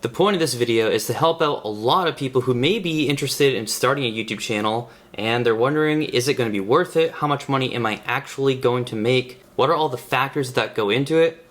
The point of this video is to help out a lot of people who may be interested in starting a YouTube channel and they're wondering, is it going to be worth it? How much money am I actually going to make? What are all the factors that go into it?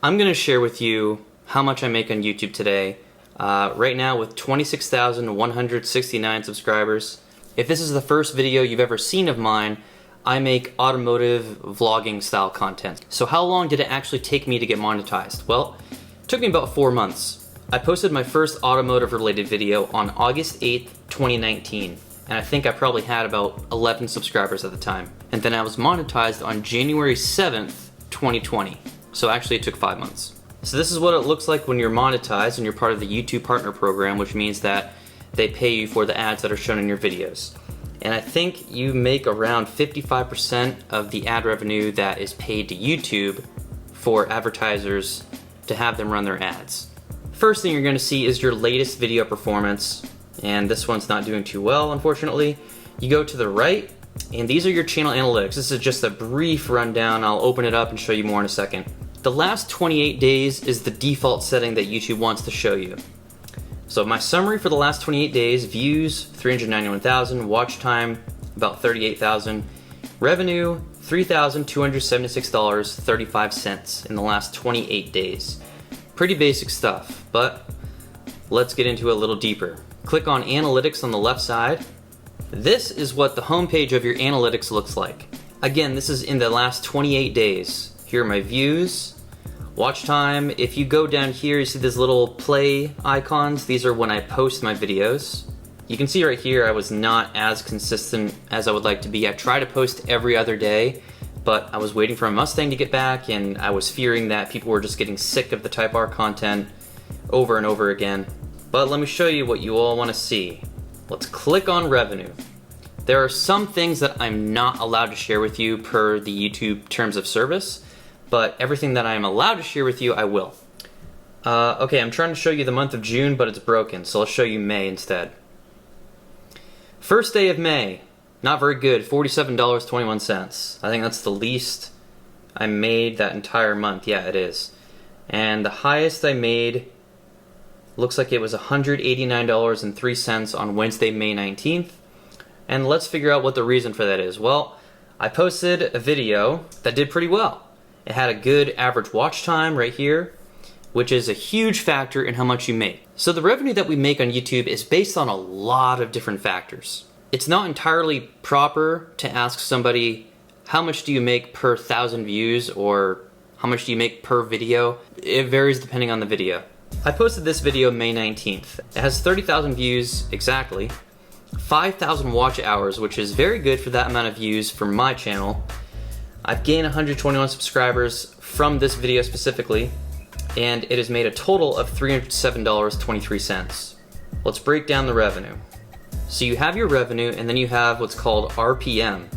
I'm going to share with you how much I make on YouTube today. Right now with 26,169 subscribers. If this is the first video you've ever seen of mine, I make automotive vlogging style content. So how long did it actually take me to get monetized? Well, it took me about 4 months. I posted my first automotive related video on August 8th, 2019. And I think I probably had about 11 subscribers at the time. And then I was monetized on January 7th, 2020. So actually it took 5 months. So this is what it looks like when you're monetized and you're part of the YouTube Partner Program, which means that they pay you for the ads that are shown in your videos. And I think you make around 55% of the ad revenue that is paid to YouTube for advertisers to have them run their ads. First thing you're going to see is your latest video performance. And this one's not doing too well, unfortunately. You go to the right, and these are your channel analytics. This is just a brief rundown. I'll open it up and show you more in a second. The last 28 days is the default setting that YouTube wants to show you. So my summary for the last 28 days, views, 391,000, watch time, about 38,000, revenue, $3,276.35 in the last 28 days. Pretty basic stuff, but let's get into it a little deeper. Click on Analytics on the left side. This is what the homepage of your analytics looks like. Again, this is in the last 28 days. Here are my views, watch time. If you go down here, you see these little play icons. These are when I post my videos. You can see right here I was not as consistent as I would like to be. I try to post every other day, but I was waiting for a Mustang to get back and I was fearing that people were just getting sick of the Type R content over and over again. But let me show you what you all want to see. Let's click on revenue. There are some things that I'm not allowed to share with you per the YouTube terms of service, but everything that I am allowed to share with you, I will. Okay, I'm trying to show you the month of June, but it's broken, so I'll show you May instead. First day of May, not very good, $47.21. I think that's the least I made that entire month. Yeah, it is. And the highest I made looks like it was $189.03 on Wednesday, May 19th. And let's figure out what the reason for that is. Well, I posted a video that did pretty well. It had a good average watch time right here, which is a huge factor in how much you make. So the revenue that we make on YouTube is based on a lot of different factors. It's not entirely proper to ask somebody, how much do you make per 1,000 views, or how much do you make per video? It varies depending on the video. I posted this video May 19th. It has 30,000 views exactly, 5,000 watch hours, which is very good for that amount of views for my channel. I've gained 121 subscribers from this video specifically, and it has made a total of $307.23. Let's break down the revenue. So you have your revenue, and then you have what's called RPM,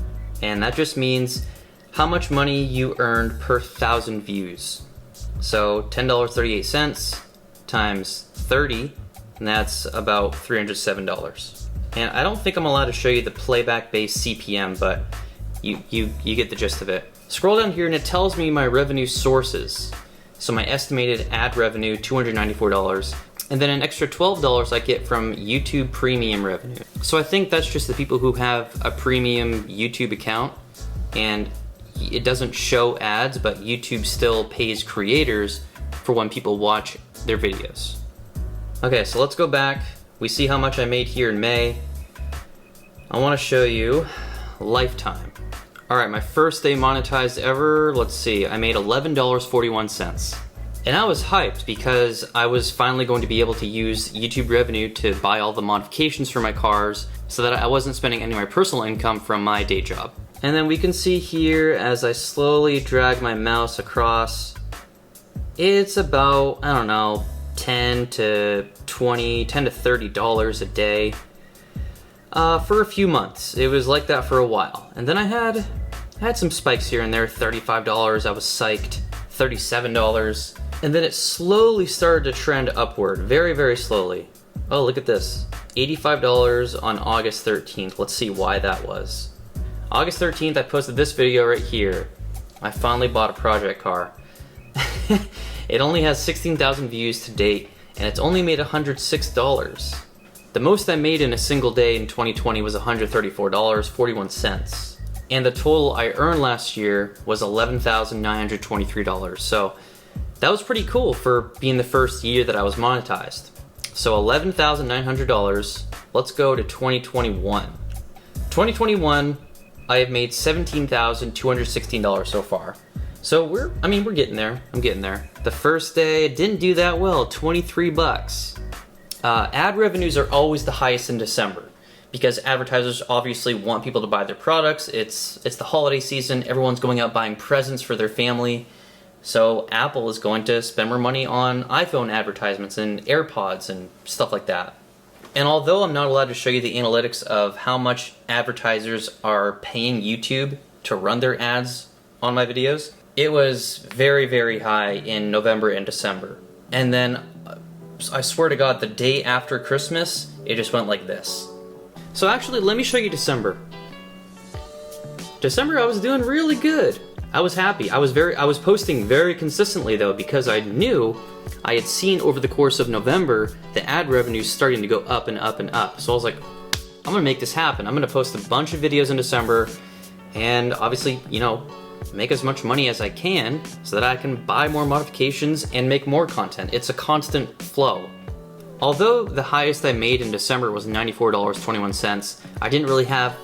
and that just means how much money you earned per 1,000 views. So $10.38 times 30, and that's about $307. And I don't think I'm allowed to show you the playback-based CPM, but you get the gist of it. Scroll down here and it tells me my revenue sources. So my estimated ad revenue, $294, and then an extra $12 I get from YouTube Premium revenue. So I think that's just the people who have a premium YouTube account, and it doesn't show ads, but YouTube still pays creators for when people watch their videos. Okay, so let's go back. We see how much I made here in May. I want to show you lifetime. Alright, my first day monetized ever, let's see, I made $11.41. And I was hyped because I was finally going to be able to use YouTube revenue to buy all the modifications for my cars so that I wasn't spending any of my personal income from my day job. And then we can see here as I slowly drag my mouse across, it's about, I don't know, $10 to $30 a day for a few months. It was like that for a while. And then I had some spikes here and there, $35, I was psyched, $37. And then it slowly started to trend upward, very, very slowly. Oh, look at this, $85 on August 13th. Let's see why that was. August 13th, I posted this video right here. I finally bought a project car. It only has 16,000 views to date, and it's only made $106. The most I made in a single day in 2020 was $134.41. And the total I earned last year was $11,923. So that was pretty cool for being the first year that I was monetized. So $11,900. Let's go to 2021. 2021, I have made $17,216 so far. So we're getting there. I'm getting there. The first day didn't do that well, 23 bucks. Ad revenues are always the highest in December because advertisers obviously want people to buy their products. It's the holiday season. Everyone's going out buying presents for their family. So Apple is going to spend more money on iPhone advertisements and AirPods and stuff like that. And although I'm not allowed to show you the analytics of how much advertisers are paying YouTube to run their ads on my videos, it was very, very high in November and December. And then I swear to God, the day after Christmas, it just went like this. So actually, let me show you December. December, I was doing really good. I was happy. I was posting very consistently though, because I knew I had seen over the course of November the ad revenues starting to go up and up and up. So I was like, I'm gonna make this happen. I'm gonna post a bunch of videos in December and obviously, make as much money as I can so that I can buy more modifications and make more content. It's a constant flow. Although the highest I made in December was $94.21, I didn't really have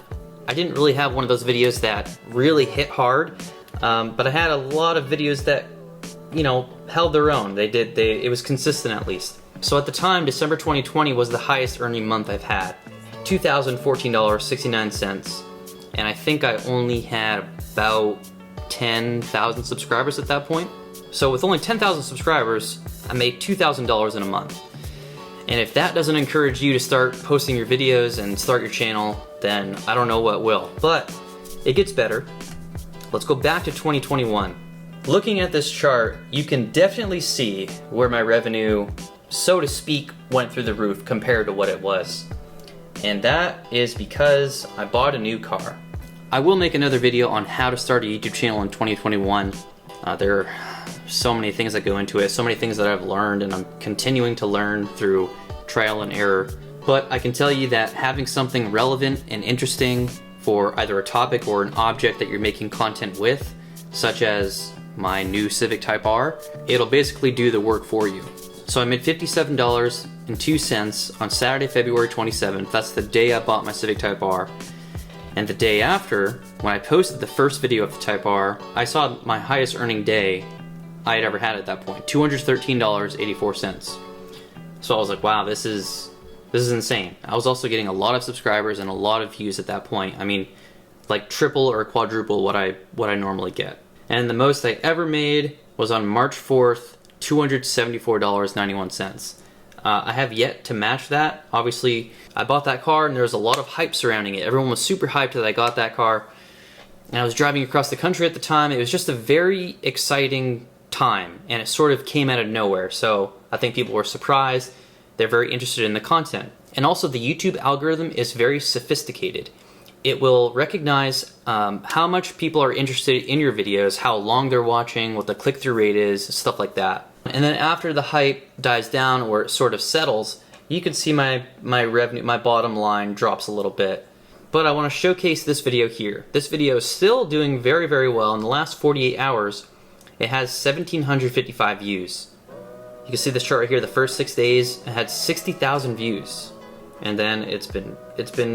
one of those videos that really hit hard, but I had a lot of videos that, held their own. It was consistent at least. So at the time, December 2020 was the highest earning month I've had, $2,014.69, and I think I only had about 10,000 subscribers at that point. So with only 10,000 subscribers, I made $2,000 in a month. And if that doesn't encourage you to start posting your videos and start your channel, then I don't know what will. But it gets better. Let's go back to 2021. Looking at this chart, you can definitely see where my revenue, so to speak, went through the roof compared to what it was. And that is because I bought a new car. I will make another video on how to start a YouTube channel in 2021. There are so many things that go into it, so many things that I've learned and I'm continuing to learn through trial and error. But I can tell you that having something relevant and interesting for either a topic or an object that you're making content with, such as my new Civic Type R, it'll basically do the work for you. So I made $57.02 on Saturday, February 27th. That's the day I bought my Civic Type R. And the day after, when I posted the first video of the Type R, I saw my highest earning day I had ever had at that point, $213.84. So I was like, wow, this is insane. I was also getting a lot of subscribers and a lot of views at that point. I mean, like triple or quadruple what I normally get. And the most I ever made was on March 4th, $274.91. I have yet to match that. Obviously, I bought that car and there was a lot of hype surrounding it. Everyone was super hyped that I got that car. And I was driving across the country at the time. It was just a very exciting time and it sort of came out of nowhere. So I think people were surprised. They're very interested in the content. And also the YouTube algorithm is very sophisticated. It will recognize how much people are interested in your videos, how long they're watching, what the click-through rate is, stuff like that. And then after the hype dies down or it sort of settles, you can see my revenue, my bottom line drops a little bit. But I want to showcase this video here. This video is still doing very, very well. In the last 48 hours, it has 1,755 views. You can see this chart right here, the first 6 days, it had 60,000 views. And then it's been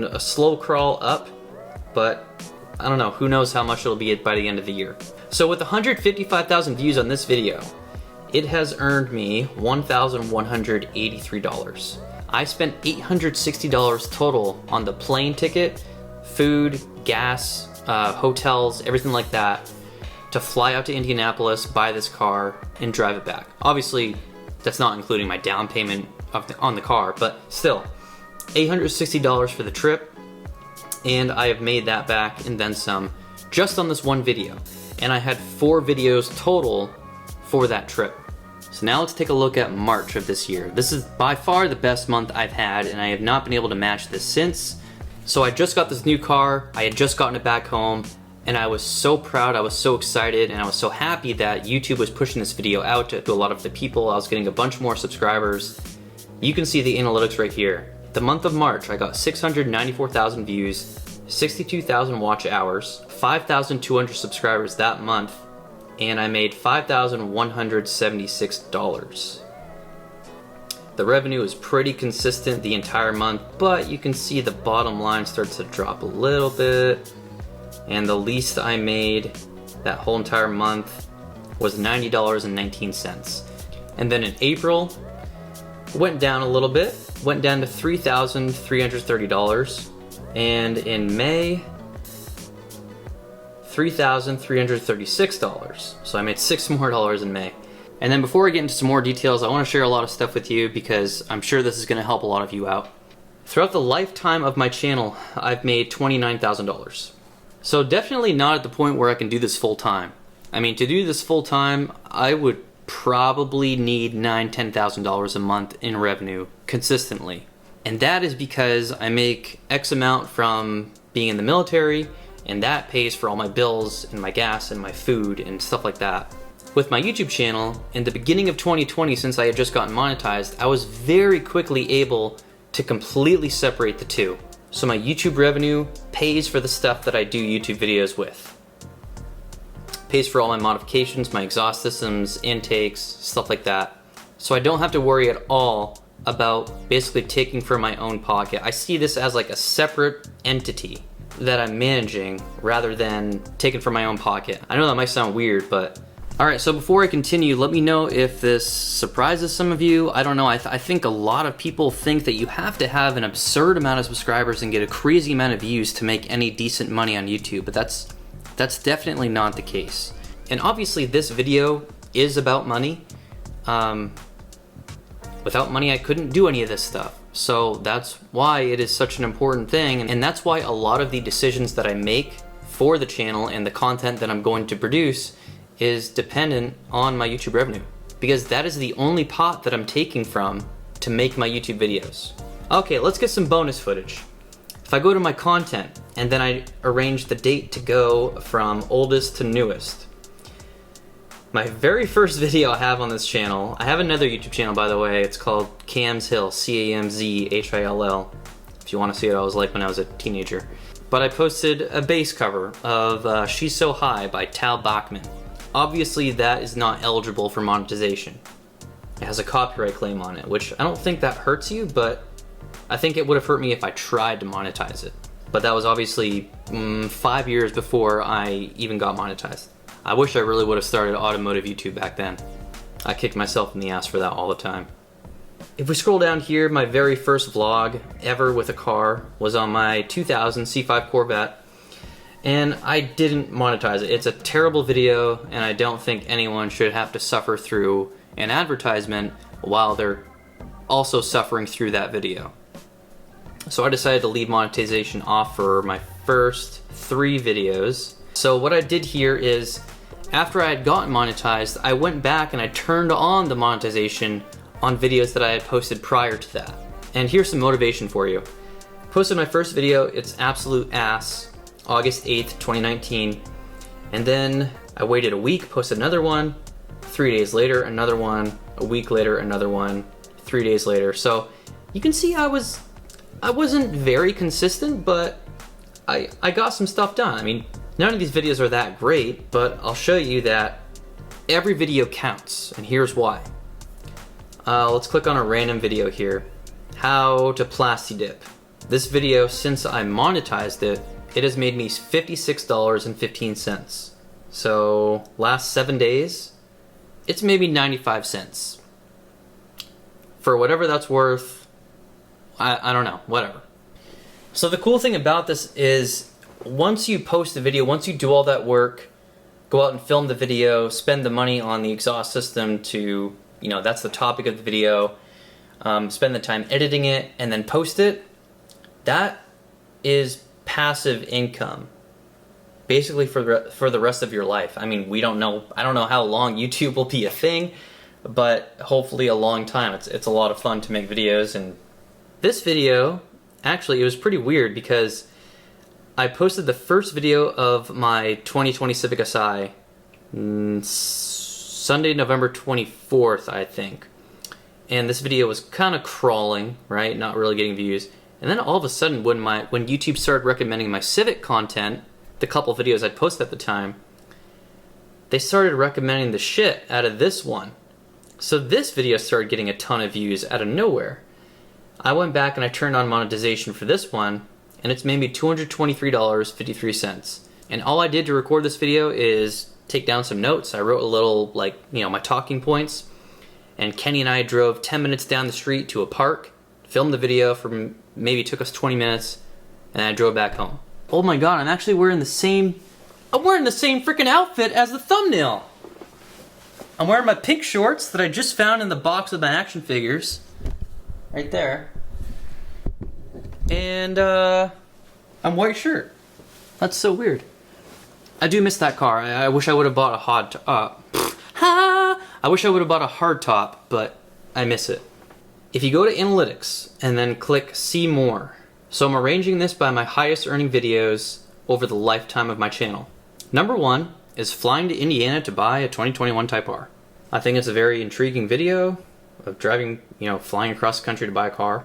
a slow crawl up, but I don't know, who knows how much it'll be by the end of the year. So with 155,000 views on this video, it has earned me $1,183. I spent $860 total on the plane ticket, food, gas, hotels, everything like that, to fly out to Indianapolis, buy this car, and drive it back. Obviously, that's not including my down payment on the car, but still, $860 for the trip, and I have made that back and then some just on this one video. And I had 4 videos total for that trip. So now let's take a look at March of this year. This is by far the best month I've had, and I have not been able to match this since. So I just got this new car, I had just gotten it back home, and I was so proud, I was so excited, and I was so happy that YouTube was pushing this video out to a lot of the people. I was getting a bunch more subscribers, You can see the analytics right here. The month of March, I got 694,000 views, 62,000 watch hours, 5,200 subscribers that month, and I made $5,176. The revenue is pretty consistent the entire month, but you can see the bottom line starts to drop a little bit, and the least I made that whole entire month was $90.19. And then in April, went down a little bit, went down to $3,330, and in May, $3,336. So I made $6 more in May. And then before I get into some more details, I want to share a lot of stuff with you because I'm sure this is going to help a lot of you out. Throughout the lifetime of my channel, I've made $29,000. So definitely not at the point where I can do this full time. I mean, to do this full time, I would probably need $9,000, $10,000 a month in revenue consistently. And that is because I make X amount from being in the military, and that pays for all my bills and my gas and my food and stuff like that. With my YouTube channel, in the beginning of 2020, since I had just gotten monetized, I was very quickly able to completely separate the two. So my YouTube revenue pays for the stuff that I do YouTube videos with. Pays for all my modifications, my exhaust systems, intakes, stuff like that. So I don't have to worry at all about basically taking from my own pocket. I see this as like a separate entity that I'm managing rather than taking from my own pocket. I know that might sound weird, but alright, so before I continue, let me know if this surprises some of you. I don't know, I think a lot of people think that you have to have an absurd amount of subscribers and get a crazy amount of views to make any decent money on YouTube, but that's definitely not the case. And obviously this video is about money. Without money I couldn't do any of this stuff. So that's why it is such an important thing, and that's why a lot of the decisions that I make for the channel and the content that I'm going to produce is dependent on my YouTube revenue, because that is the only pot that I'm taking from to make my YouTube videos. Okay, let's get some bonus footage. If I go to my content and then I arrange the date to go from oldest to newest, my very first video I have on this channel, I have another YouTube channel by the way, it's called Cam's Hill, C-A-M-Z-H-I-L-L. If you want to see what I was like when I was a teenager. But I posted a bass cover of She's So High by Tal Bachman. Obviously that is not eligible for monetization. It has a copyright claim on it, which I don't think that hurts you, but I think it would have hurt me if I tried to monetize it. But that was obviously 5 years before I even got monetized. I wish I really would have started automotive YouTube back then. I kicked myself in the ass for that all the time. If we scroll down here, my very first vlog ever with a car was on my 2000 C5 Corvette, and I didn't monetize it. It's a terrible video, and I don't think anyone should have to suffer through an advertisement while they're also suffering through that video. So I decided to leave monetization off for my first 3 videos. So what I did here is, after I had gotten monetized, I went back and I turned on the monetization on videos that I had posted prior to that. And here's some motivation for you. Posted my first video, it's absolute ass, August 8th, 2019. And then I waited a week, posted another one, 3 days later, another one, a week later, another one, 3 days later. So you can see I wasn't very consistent, but I got some stuff done. I mean, none of these videos are that great, but I'll show you that every video counts, and here's why. Let's click on a random video here. How to plasti dip. This video, since I monetized it, it has made me $56.15. So last 7 days, it's maybe 95 cents. For whatever that's worth, I don't know, whatever. So the cool thing about this is, once you post the video, once you do all that work, go out and film the video, spend the money on the exhaust system to, that's the topic of the video, spend the time editing it, and then post it, that is passive income. Basically for the rest of your life. I mean, I don't know how long YouTube will be a thing, but hopefully a long time. It's a lot of fun to make videos, and this video, actually, it was pretty weird because I posted the first video of my 2020 Civic Si Sunday, November 24th, I think. and this video was kind of crawling, right? Not really getting views. And then all of a sudden, when YouTube started recommending my Civic content, the couple videos I'd posted at the time, they started recommending the shit out of this one. So this video started getting a ton of views out of nowhere. I went back and I turned on monetization for this one, and it's made me $223.53. And all I did to record this video is take down some notes. I wrote a little, like, you know, my talking points. And Kenny and I drove 10 minutes down the street to a park, filmed the video for maybe took us 20 minutes, and I drove back home. Oh my god, I'm actually wearing the same freaking outfit as the thumbnail. I'm wearing my pink shorts that I just found in the box of my action figures. Right there. And I'm white shirt. That's so weird. I do miss that car. I wish I would have bought a I wish I would have bought a hard top, but I miss it. If you go to analytics and then click see more. So I'm arranging this by my highest earning videos over the lifetime of my channel. Number 1 is flying to Indiana to buy a 2021 Type R. I think it's a very intriguing video of driving, flying across the country to buy a car.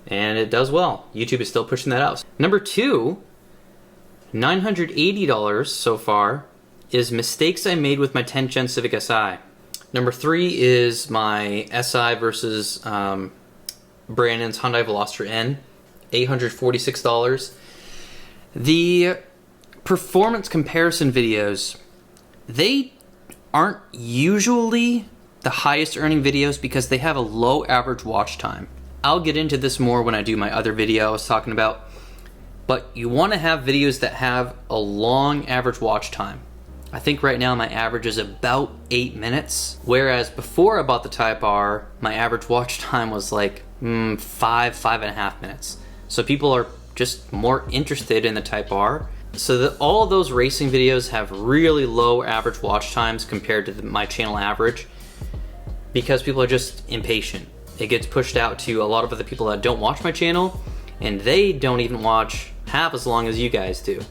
And it does well. YouTube is still pushing that out. Number 2, $980 so far, is mistakes I made with my 10th Gen Civic Si. Number 3 is my Si versus Brandon's Hyundai Veloster N, $846. The performance comparison videos, they aren't usually the highest earning videos because they have a low average watch time. I'll get into this more when I do my other video I was talking about, but you want to have videos that have a long average watch time. I think right now my average is about 8 minutes, whereas before I bought the Type R, my average watch time was like 5.5 minutes. So people are just more interested in the Type R. So that all of those racing videos have really low average watch times compared to my channel average because people are just impatient. It gets pushed out to a lot of other people that don't watch my channel, and they don't even watch half as long as you guys do.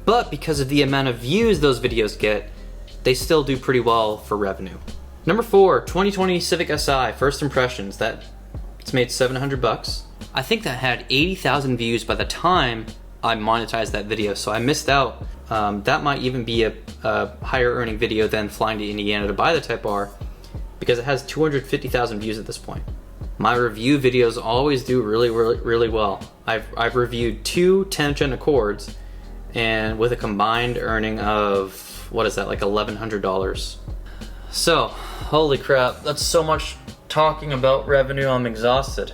But because of the amount of views those videos get, they still do pretty well for revenue. Number 4, 2020 Civic Si, first impressions. It's made $700. I think that had 80,000 views by the time I monetized that video, so I missed out. That might even be a higher earning video than flying to Indiana to buy the Type R because it has 250,000 views at this point. My review videos always do really well. I've reviewed 2 10th Gen Accords, and with a combined earning of, what is that, like $1,100. So, holy crap, that's so much talking about revenue, I'm exhausted.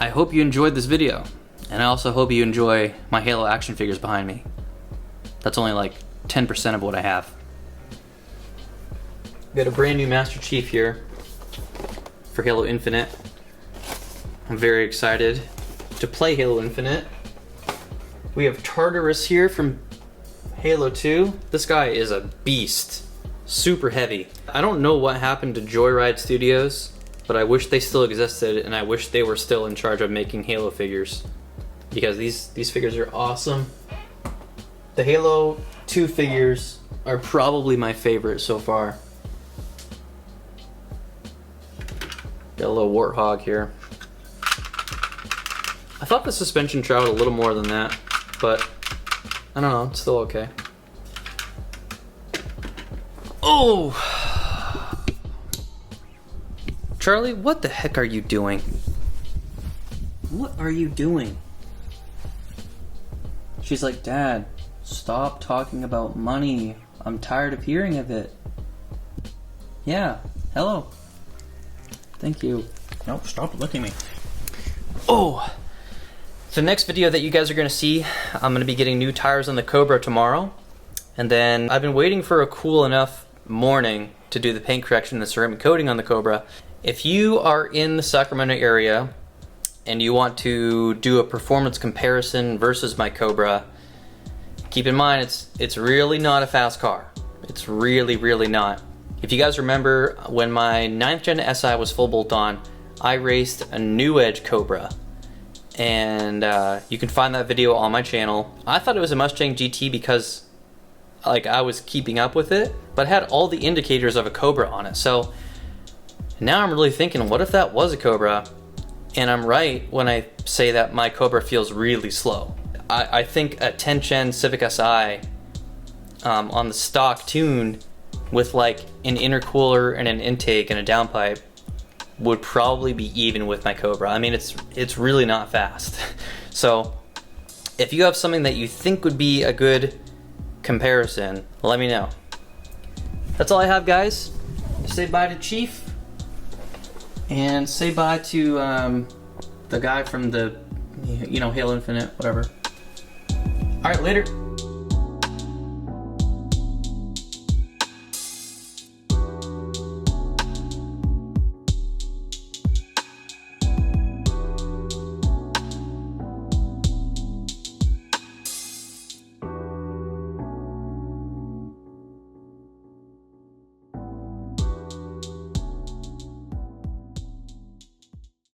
I hope you enjoyed this video, and I also hope you enjoy my Halo action figures behind me. That's only like 10% of what I have. Got a brand new Master Chief here for Halo Infinite. I'm very excited to play Halo Infinite. We have Tartarus here from Halo 2. This guy is a beast. Super heavy. I don't know what happened to Joyride Studios, but I wish they still existed, and I wish they were still in charge of making Halo figures. Because these figures are awesome. The Halo 2 figures are probably my favorite so far. Got a little Warthog here. I thought the suspension traveled a little more than that, but I don't know, it's still okay. Oh! Charlie, what the heck are you doing? What are you doing? She's like, Dad, stop talking about money. I'm tired of hearing of it. Yeah, hello. Thank you. Nope, stop licking me. Oh! The next video that you guys are going to see, I'm going to be getting new tires on the Cobra tomorrow. And then I've been waiting for a cool enough morning to do the paint correction and the ceramic coating on the Cobra. If you are in the Sacramento area and you want to do a performance comparison versus my Cobra, keep in mind it's really not a fast car. It's really not. If you guys remember, when my 9th Gen Si was full bolt on, I raced a New Edge Cobra. And you can find that video on my channel. I thought it was a Mustang GT because I was keeping up with it, but it had all the indicators of a Cobra on it. So Now I'm really thinking, what if that was a Cobra? And I'm right when I say that my Cobra feels really slow. I think a 10 Chen Civic Si on the stock tune with like an intercooler and an intake and a downpipe would probably be even with my Cobra. I mean, it's really not fast. So if you have something that you think would be a good comparison, let me know. That's all I have, guys. Say bye to Chief. And say bye to the guy from the, Halo Infinite, whatever. Alright, later.